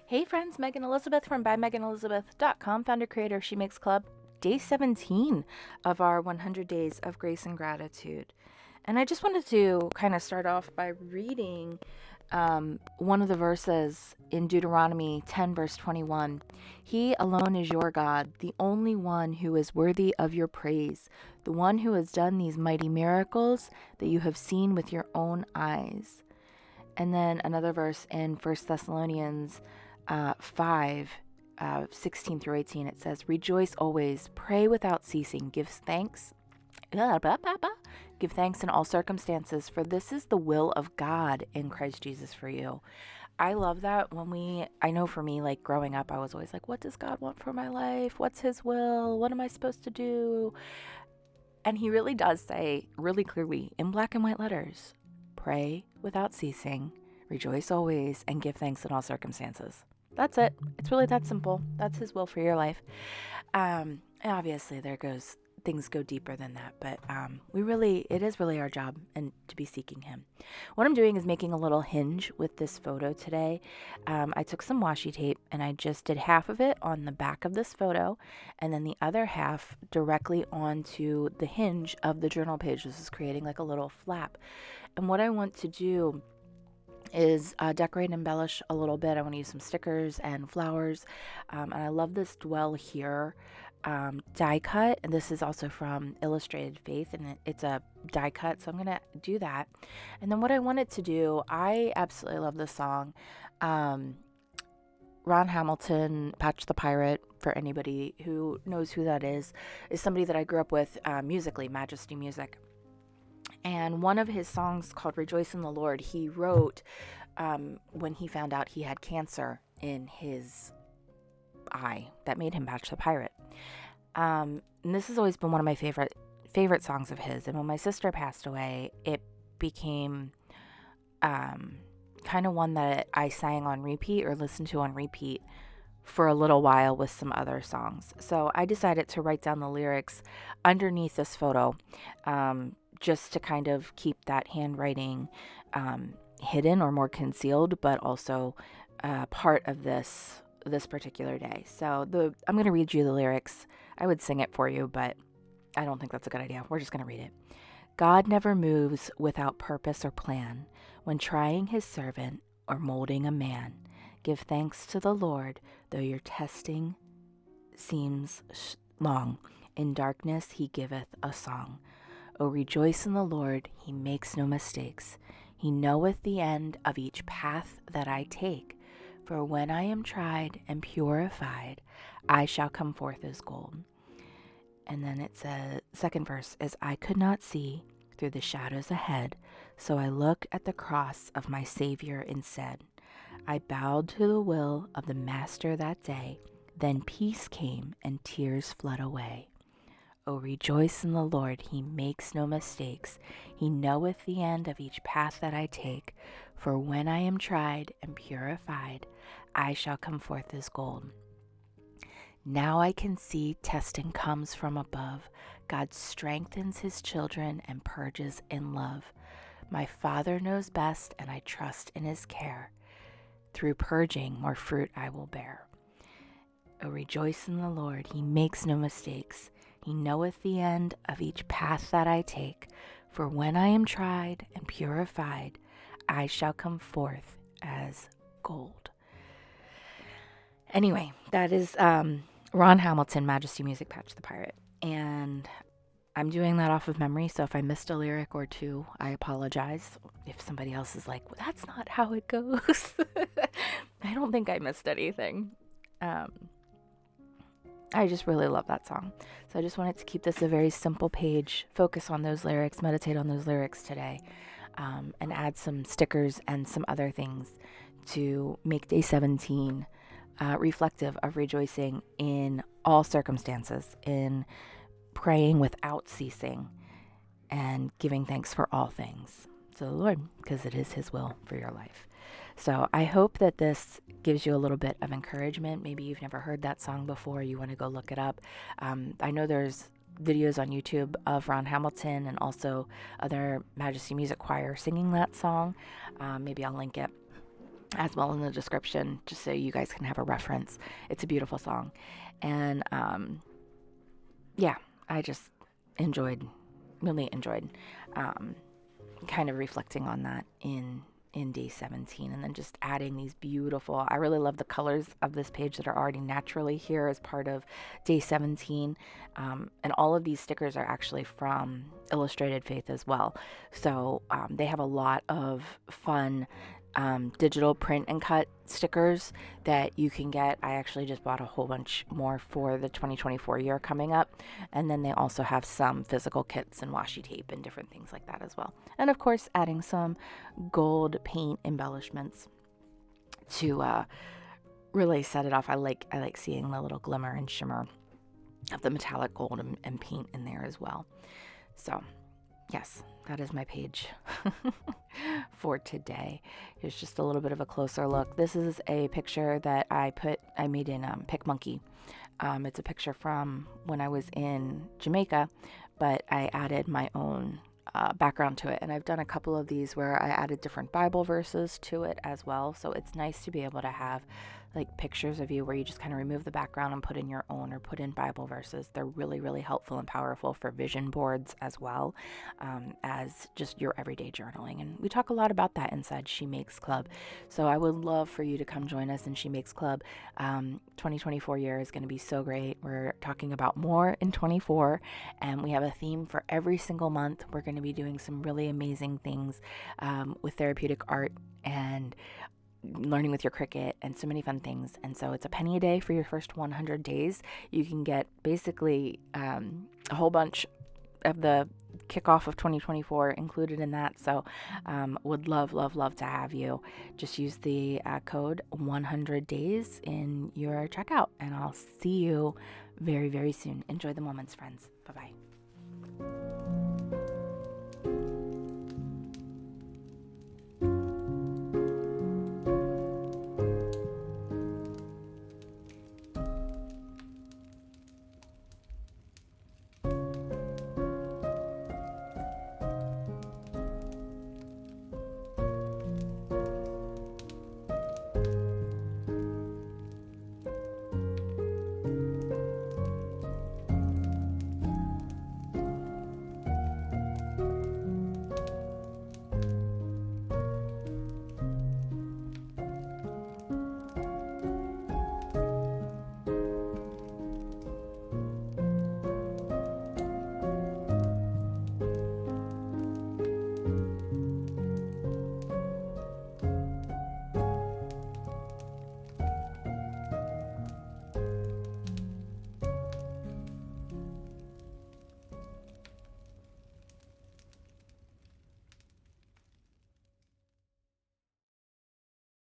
Hey friends, Megan Elizabeth from ByMeganElizabeth.com, founder creator of She Makes Club, day 17 of our 100 Days of Grace and Gratitude. And I just wanted to kind of start off by reading one of the verses in Deuteronomy 10, verse 21. He alone is your God, the only one who is worthy of your praise, the one who has done these mighty miracles that you have seen with your own eyes. And then another verse in 1 Thessalonians 5, 16 through 18, it says, Rejoice always, pray without ceasing, give thanks in all circumstances, for this is the will of God in Christ Jesus for you. I love that I know for me, like growing up, I was always like, what does God want for my life? What's his will? What am I supposed to do? And he really does say really clearly in black and white letters, pray without ceasing, rejoice always, and give thanks in all circumstances. That's it. It's really that simple. That's his will for your life. Obviously, things go deeper than that, but it is really our job and to be seeking him. What I'm doing is making a little hinge with this photo today. I took some washi tape and I just did half of it on the back of this photo and then the other half directly onto the hinge of the journal page. This is creating like a little flap. And what I want to do is decorate and embellish a little bit. I want to use some stickers and flowers. And I love this Dwell Here die cut. And this is also from Illustrated Faith, and it's a die cut. So I'm going to do that. And then what I wanted to do, I absolutely love this song. Ron Hamilton, Patch the Pirate, for anybody who knows who that is somebody that I grew up with musically, Majesty Music. And one of his songs called Rejoice in the Lord, he wrote when he found out he had cancer in his eye that made him Patch the Pirate. And this has always been one of my favorite songs of his. And when my sister passed away, it became kind of one that I sang on repeat or listened to on repeat for a little while with some other songs. So I decided to write down the lyrics underneath this photo, just to kind of keep that handwriting hidden or more concealed, but also part of this particular day. So I'm going to read you the lyrics. I would sing it for you, but I don't think that's a good idea. We're just going to read it. God never moves without purpose or plan. When trying his servant or molding a man, give thanks to the Lord, though your testing seems long. In darkness he giveth a song. O rejoice in the Lord, he makes no mistakes. He knoweth the end of each path that I take. For when I am tried and purified, I shall come forth as gold. And then it says, second verse is, I could not see through the shadows ahead, so I look at the cross of my Savior instead. I bowed to the will of the Master that day, then peace came and tears fled away. O rejoice in the Lord, he makes no mistakes. He knoweth the end of each path that I take. For when I am tried and purified, I shall come forth as gold. Now I can see testing comes from above. God strengthens his children and purges in love. My Father knows best, and I trust in his care. Through purging, more fruit I will bear. O rejoice in the Lord, he makes no mistakes. He knoweth the end of each path that I take. For when I am tried and purified, I shall come forth as gold. Anyway, that is Ron Hamilton, Majesty Music, Patch the Pirate. And I'm doing that off of memory, so if I missed a lyric or two, I apologize. If somebody else is like, well, that's not how it goes. I don't think I missed anything. I just really love that song. So I just wanted to keep this a very simple page, focus on those lyrics, meditate on those lyrics today, and add some stickers and some other things to make day 17 reflective of rejoicing in all circumstances, in praying without ceasing, and giving thanks for all things to the Lord, because it is his will for your life. So I hope that this gives you a little bit of encouragement. Maybe you've never heard that song before. You want to go look it up. I know there's videos on YouTube of Ron Hamilton and also other Majesty Music Choir singing that song. Maybe I'll link it. as well in the description, just so you guys can have a reference. It's a beautiful song. And yeah, I just really enjoyed kind of reflecting on that in day 17, and then just adding these beautiful, I really love the colors of this page that are already naturally here as part of day 17. And all of these stickers are actually from Illustrated Faith as well. So they have a lot of fun digital print and cut stickers that you can get. I actually just bought a whole bunch more for the 2024 year coming up. And then they also have some physical kits and washi tape and different things like that as well. And of course, adding some gold paint embellishments to really set it off. I like seeing the little glimmer and shimmer of the metallic gold and paint in there as well. So yes, that is my page for today. Here's just a little bit of a closer look. This is a picture that I made in PicMonkey. It's a picture from when I was in Jamaica, but I added my own background to it. And I've done a couple of these where I added different Bible verses to it as well. So it's nice to be able to have like pictures of you where you just kind of remove the background and put in your own, or put in Bible verses. They're really, really helpful and powerful for vision boards as well, as just your everyday journaling. And we talk a lot about that inside She Makes Club. So I would love for you to come join us in She Makes Club. 2024 year is going to be so great. We're talking about more in 24, and we have a theme for every single month. We're going to be doing some really amazing things with therapeutic art and learning with your Cricut and so many fun things. And so it's a penny a day for your first 100 days. You can get basically a whole bunch of the kickoff of 2024 included in that. So would love to have you. Just use the code 100 days in your checkout, and I'll see you very, very soon. Enjoy the moments, friends. Bye-bye.